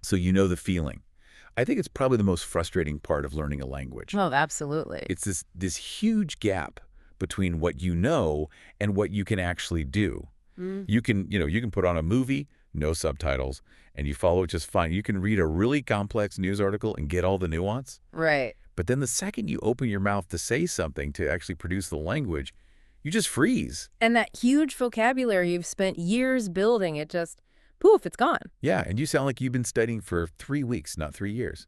So you know the feeling. I think it's probably the most frustrating part of learning a language. Oh, absolutely. It's this huge gap between what you know and what you can actually do. Mm, You can put on a movie, no subtitles, and you follow it just fine. You can read a really complex news article and get all the nuance. right. But then the second you open your mouth to say something to actually produce the language, you just freeze. And that huge vocabulary you've spent years building, it just, poof, it's gone. Yeah, and you sound like you've been studying for 3 weeks, not 3 years.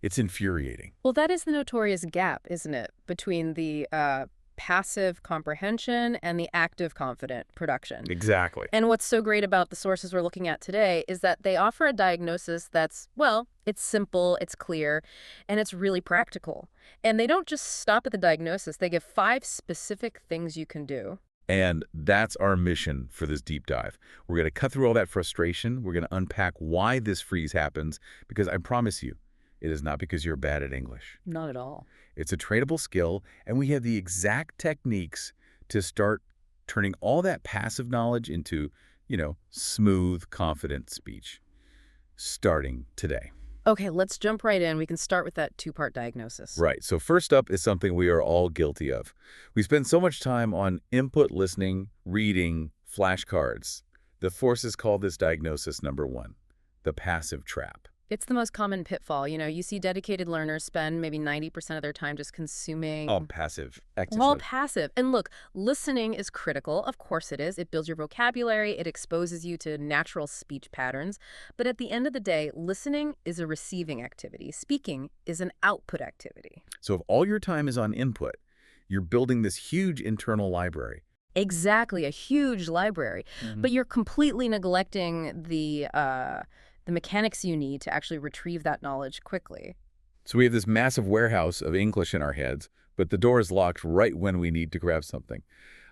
It's infuriating. Well, that is the notorious gap, isn't it, between the passive comprehension and the active confident production. Exactly. And what's so great about the sources we're looking at today is that they offer a diagnosis that's, well, it's simple, it's clear, and it's really practical. And they don't just stop at the diagnosis. They give 5 specific things you can do. And that's our mission for this deep dive. We're going to cut through all that frustration. We're going to unpack why this freeze happens, because I promise you, it is not because you're bad at English. Not at all. It's a trainable skill, and we have the exact techniques to start turning all that passive knowledge into, smooth, confident speech, starting today. Okay, let's jump right in. We can start with that 2-part diagnosis. Right. So first up is something we are all guilty of. We spend so much time on input listening, reading, flashcards. The forces call this diagnosis number 1, the passive trap. It's the most common pitfall. You see dedicated learners spend maybe 90% of their time just consuming. All passive, active All mode. passive. And look, listening is critical. Of course it is. It builds your vocabulary. It exposes you to natural speech patterns. But at the end of the day, listening is a receiving activity. Speaking is an output activity. So if all your time is on input, you're building this huge internal library. Exactly, a huge library. But you're completely neglecting the mechanics you need to actually retrieve that knowledge quickly. So we have this massive warehouse of English in our heads, but the door is locked right when we need to grab something.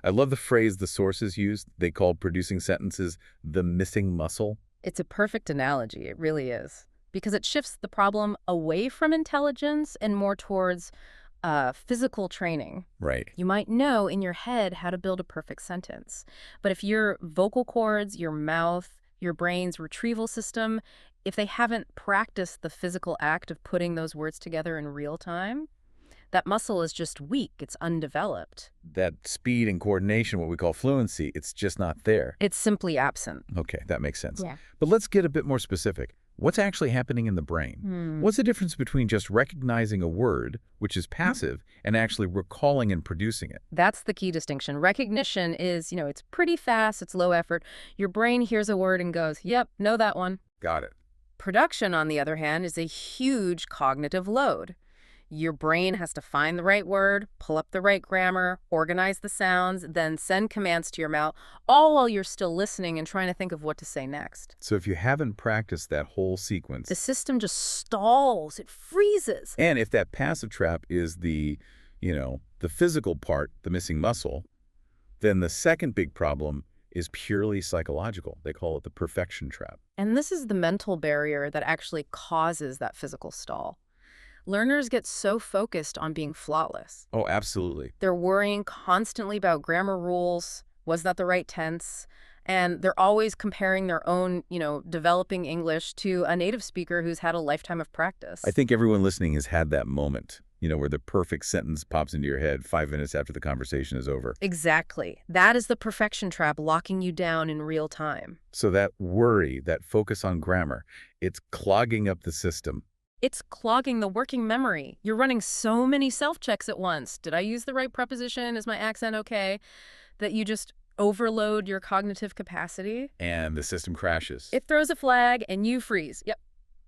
I love the phrase the sources use. They call producing sentences the missing muscle. It's a perfect analogy. It really is. Because it shifts the problem away from intelligence and more towards physical training. Right. You might know in your head how to build a perfect sentence. But if your vocal cords, your mouth, your brain's retrieval system, if they haven't practiced the physical act of putting those words together in real time, that muscle is just weak. It's undeveloped. That speed and coordination, what we call fluency, it's just not there. It's simply absent. Okay, that makes sense. Yeah. But let's get a bit more specific. What's actually happening in the brain? What's the difference between just recognizing a word, which is passive, and actually recalling and producing it? That's the key distinction. Recognition is, it's pretty fast, it's low effort. Your brain hears a word and goes, yep, know that one. Got it. Production, on the other hand, is a huge cognitive load. Your brain has to find the right word, pull up the right grammar, organize the sounds, then send commands to your mouth, all while you're still listening and trying to think of what to say next. So if you haven't practiced that whole sequence, The system just stalls. It freezes. and if that passive trap is the physical part, the missing muscle, then the second big problem is purely psychological. They call it the perfection trap. And this is the mental barrier that actually causes that physical stall. Learners get so focused on being flawless. Oh, absolutely. They're worrying constantly about grammar rules. Was that the right tense? And they're always comparing their own, developing English to a native speaker who's had a lifetime of practice. I think everyone listening has had that moment, where the perfect sentence pops into your head 5 minutes after the conversation is over. Exactly. That is the perfection trap locking you down in real time. So that worry, that focus on grammar, it's clogging up the system. It's clogging the working memory. You're running so many self-checks at once. Did I use the right preposition? Is my accent okay? That you just overload your cognitive capacity. And the system crashes. It throws a flag and you freeze. Yep.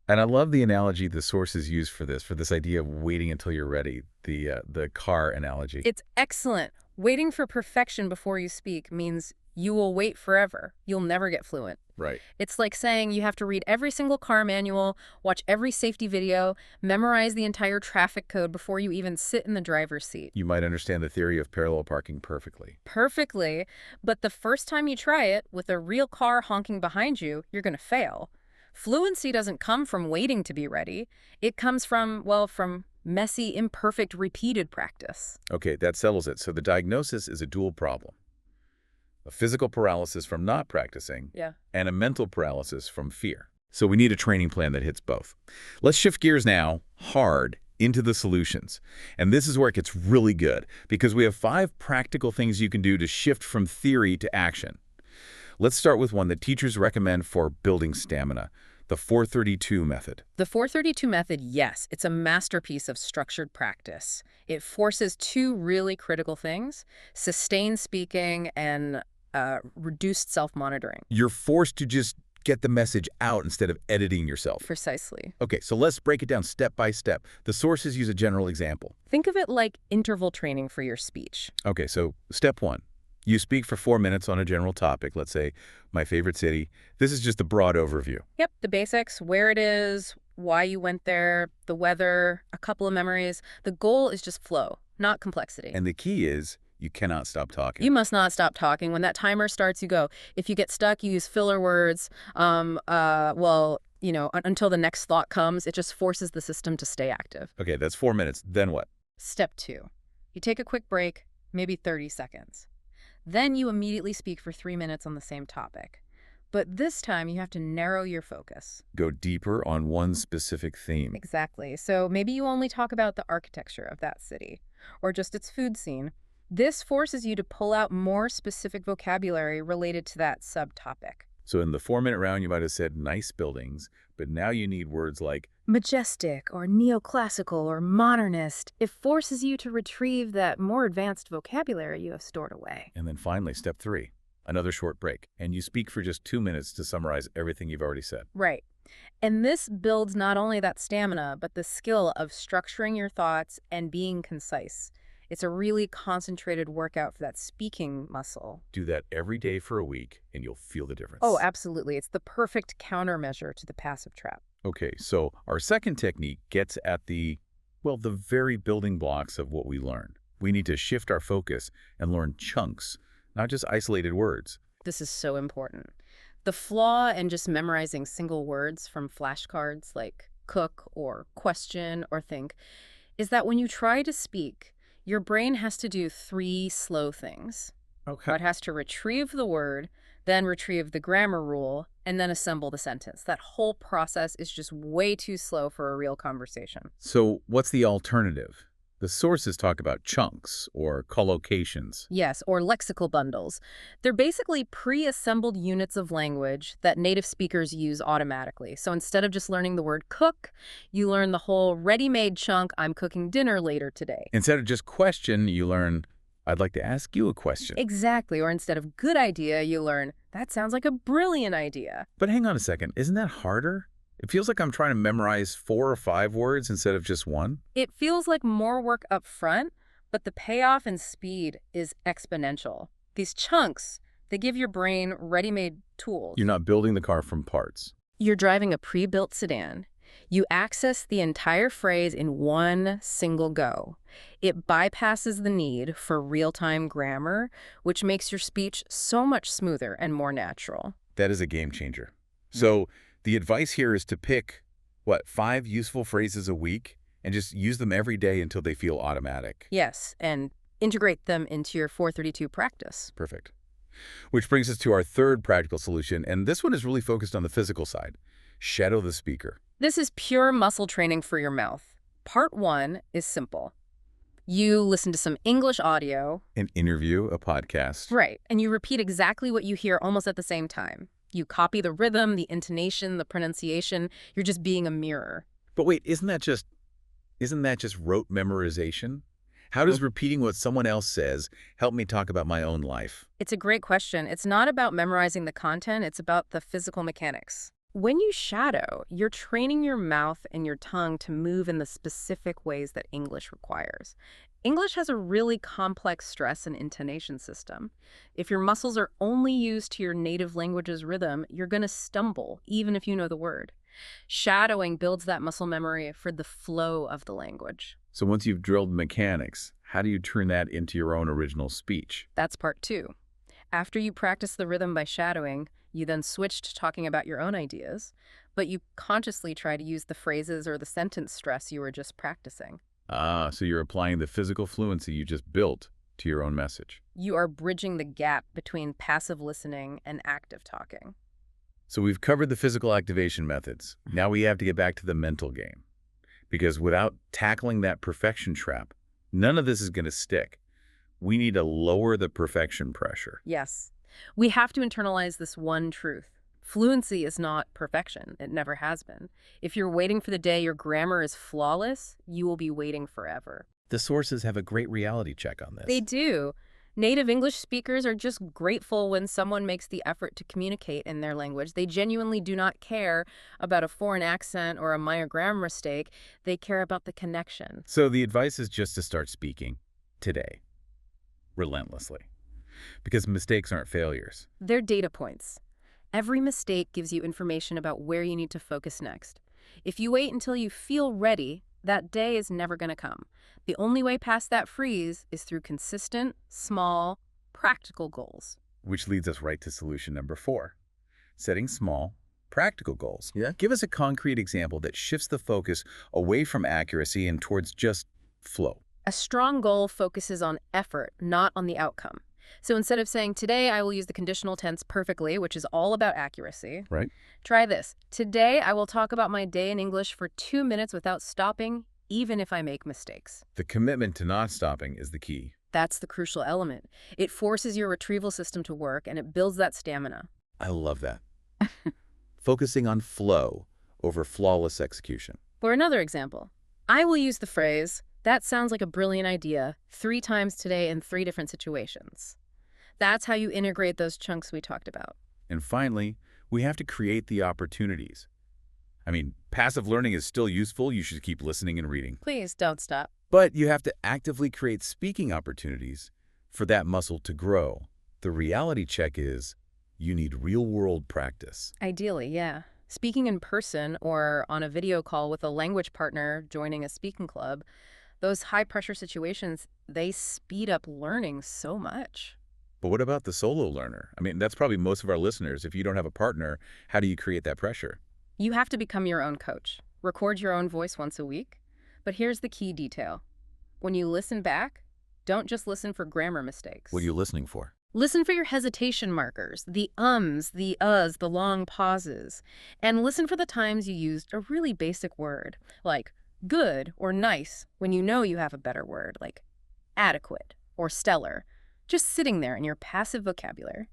And I love the analogy the sources use for this idea of waiting until you're ready, the car analogy. It's excellent. Waiting for perfection before you speak means you will wait forever. You'll never get fluent. Right. It's like saying you have to read every single car manual, watch every safety video, memorize the entire traffic code before you even sit in the driver's seat. You might understand the theory of parallel parking perfectly. Perfectly, but the first time you try it with a real car honking behind you, you're going to fail. Fluency doesn't come from waiting to be ready. It comes from messy, imperfect, repeated practice. Okay, that settles it. So the diagnosis is a dual problem. A physical paralysis from not practicing, Yeah. and a mental paralysis from fear. So we need a training plan that hits both. Let's shift gears now, hard, into the solutions. And this is where it gets really good, because we have 5 practical things you can do to shift from theory to action. Let's start with one that teachers recommend for building stamina, the 432 method. The 432 method, yes, it's a masterpiece of structured practice. It forces 2 really critical things: sustained speaking and reduced self-monitoring. You're forced to just get the message out instead of editing yourself. Precisely. Okay, so let's break it down step by step. The sources use a general example. Think of it like interval training for your speech. Okay, so step 1. You speak for 4 minutes on a general topic, let's say, my favorite city. This is just a broad overview. Yep, the basics: where it is, why you went there, the weather, a couple of memories. The goal is just flow, not complexity. And the key is you cannot stop talking. You must not stop talking. When that timer starts, you go. If you get stuck, you use filler words. Until the next thought comes, it just forces the system to stay active. Okay, that's 4 minutes. Then what? Step 2. You take a quick break, maybe 30 seconds. Then you immediately speak for 3 minutes on the same topic. But this time, you have to narrow your focus. Go deeper on one specific theme. Exactly. So maybe you only talk about the architecture of that city, or just its food scene. This forces you to pull out more specific vocabulary related to that subtopic. So in the 4-minute round, you might have said nice buildings, but now you need words like Majestic or neoclassical or modernist. It forces you to retrieve that more advanced vocabulary you have stored away. And then finally, step 3, another short break. And you speak for just 2 minutes to summarize everything you've already said. Right. And this builds not only that stamina, but the skill of structuring your thoughts and being concise. It's a really concentrated workout for that speaking muscle. Do that every day for a week, and you'll feel the difference. Oh, absolutely. It's the perfect countermeasure to the passive trap. Okay, so our second technique gets at the very building blocks of what we learn. We need to shift our focus and learn chunks, not just isolated words. This is so important. The flaw in just memorizing single words from flashcards like cook or question or think is that when you try to speak, your brain has to do 3 slow things. Okay. It has to retrieve the word, then retrieve the grammar rule, and then assemble the sentence. That whole process is just way too slow for a real conversation. So what's the alternative? The sources talk about chunks or collocations. Yes, or lexical bundles. They're basically pre-assembled units of language that native speakers use automatically. So instead of just learning the word cook, you learn the whole ready-made chunk, I'm cooking dinner later today. Instead of just question, you learn, I'd like to ask you a question. Exactly. Or instead of good idea, you learn, that sounds like a brilliant idea. But hang on a second, isn't that harder? It feels like I'm trying to memorize 4 or 5 words instead of just one. It feels like more work up front, but the payoff in speed is exponential. These chunks, they give your brain ready-made tools. You're not building the car from parts. You're driving a pre-built sedan. You access the entire phrase in one single go. It bypasses the need for real-time grammar, which makes your speech so much smoother and more natural. That is a game changer. So the advice here is to pick, 5 useful phrases a week and just use them every day until they feel automatic. Yes, and integrate them into your 432 practice. Perfect. Which brings us to our third practical solution, and this one is really focused on the physical side. Shadow the speaker. This is pure muscle training for your mouth. Part 1 is simple. You listen to some English audio. An interview, a podcast. Right, and you repeat exactly what you hear almost at the same time. You copy the rhythm, the intonation, the pronunciation. You're just being a mirror. But wait, isn't that just rote memorization? How does repeating what someone else says help me talk about my own life? It's a great question. It's not about memorizing the content, it's about the physical mechanics. When you shadow, you're training your mouth and your tongue to move in the specific ways that English requires. English has a really complex stress and intonation system. If your muscles are only used to your native language's rhythm, you're going to stumble, even if you know the word. Shadowing builds that muscle memory for the flow of the language. So once you've drilled mechanics, how do you turn that into your own original speech? That's part 2. After you practice the rhythm by shadowing, you then switch to talking about your own ideas, but you consciously try to use the phrases or the sentence stress you were just practicing. So you're applying the physical fluency you just built to your own message. You are bridging the gap between passive listening and active talking. So we've covered the physical activation methods. Now we have to get back to the mental game. Because without tackling that perfection trap, none of this is going to stick. We need to lower the perfection pressure. Yes. We have to internalize this one truth. Fluency is not perfection. It never has been. If you're waiting for the day your grammar is flawless, you will be waiting forever. The sources have a great reality check on this. They do. Native English speakers are just grateful when someone makes the effort to communicate in their language. They genuinely do not care about a foreign accent or a minor grammar mistake. They care about the connection. So the advice is just to start speaking today, relentlessly. Because mistakes aren't failures. They're data points. Every mistake gives you information about where you need to focus next. If you wait until you feel ready, that day is never going to come. The only way past that freeze is through consistent, small, practical goals. Which leads us right to solution number 4, setting small, practical goals. Yeah. Give us a concrete example that shifts the focus away from accuracy and towards just flow. A strong goal focuses on effort, not on the outcome. So instead of saying, today I will use the conditional tense perfectly, which is all about accuracy, Right. try this. Today I will talk about my day in English for 2 minutes without stopping, even if I make mistakes. The commitment to not stopping is the key. That's the crucial element. It forces your retrieval system to work, and it builds that stamina. I love that. Focusing on flow over flawless execution. For another example, I will use the phrase, that sounds like a brilliant idea, 3 times today in 3 different situations. That's how you integrate those chunks we talked about. And finally, we have to create the opportunities. I mean, passive learning is still useful. You should keep listening and reading. Please don't stop. But you have to actively create speaking opportunities for that muscle to grow. The reality check is you need real-world practice. Ideally, yeah. Speaking in person or on a video call with a language partner joining a speaking club, those high-pressure situations, they speed up learning so much. But what about the solo learner? I mean, that's probably most of our listeners. If you don't have a partner, how do you create that pressure? You have to become your own coach. Record your own voice once a week. But here's the key detail. When you listen back, don't just listen for grammar mistakes. What are you listening for? Listen for your hesitation markers, the ums, the uhs, the long pauses. And listen for the times you used a really basic word, like good or nice, when you know you have a better word, like adequate or stellar. Just sitting there in your passive vocabulary.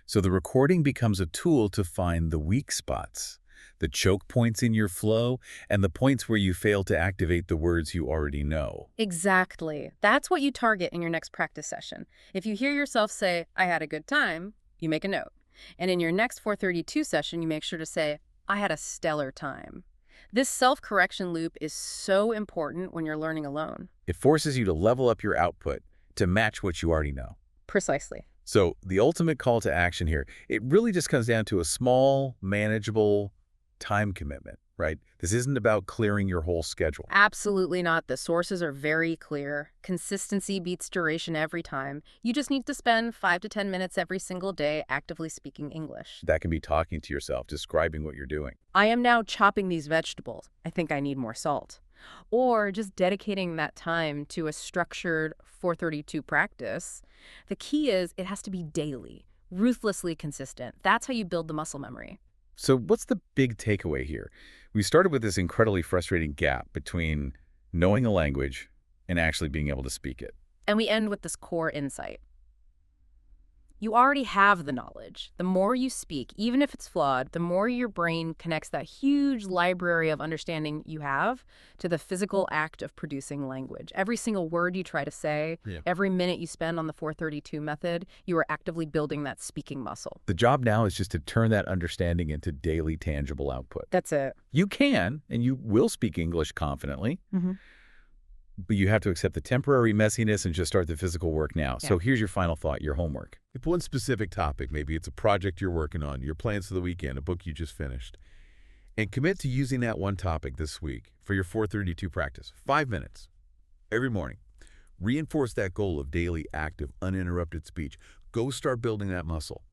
So the recording becomes a tool to find the weak spots, the choke points in your flow, and the points where you fail to activate the words you already know. Exactly. That's what you target in your next practice session. If you hear yourself say, I had a good time, you make a note. And in your next 432 session, you make sure to say, I had a stellar time. This self-correction loop is so important when you're learning alone. It forces you to level up your output to match what you already know. Precisely. So the ultimate call to action here, it really just comes down to a small, manageable time commitment, right? This isn't about clearing your whole schedule. Absolutely not. The sources are very clear. Consistency beats duration every time. You just need to spend 5 to 10 minutes every single day actively speaking English. That can be talking to yourself, describing what you're doing. I am now chopping these vegetables. I think I need more salt. Or just dedicating that time to a structured 432 practice. The key is it has to be daily, ruthlessly consistent. That's how you build the muscle memory. So what's the big takeaway here? We started with this incredibly frustrating gap between knowing a language and actually being able to speak it. And we end with this core insight. You already have the knowledge. The more you speak, even if it's flawed, the more your brain connects that huge library of understanding you have to the physical act of producing language. Every single word you try to say, every minute you spend on the 432 method, you are actively building that speaking muscle. The job now is just to turn that understanding into daily tangible output. That's it. You can, and you will speak English confidently. But you have to accept the temporary messiness and just start the physical work now. So here's your final thought, your homework. If one specific topic, maybe it's a project you're working on, your plans for the weekend, a book you just finished, and commit to using that one topic this week for your 432 practice, 5 minutes every morning. Reinforce that goal of daily, active, uninterrupted speech. Go start building that muscle.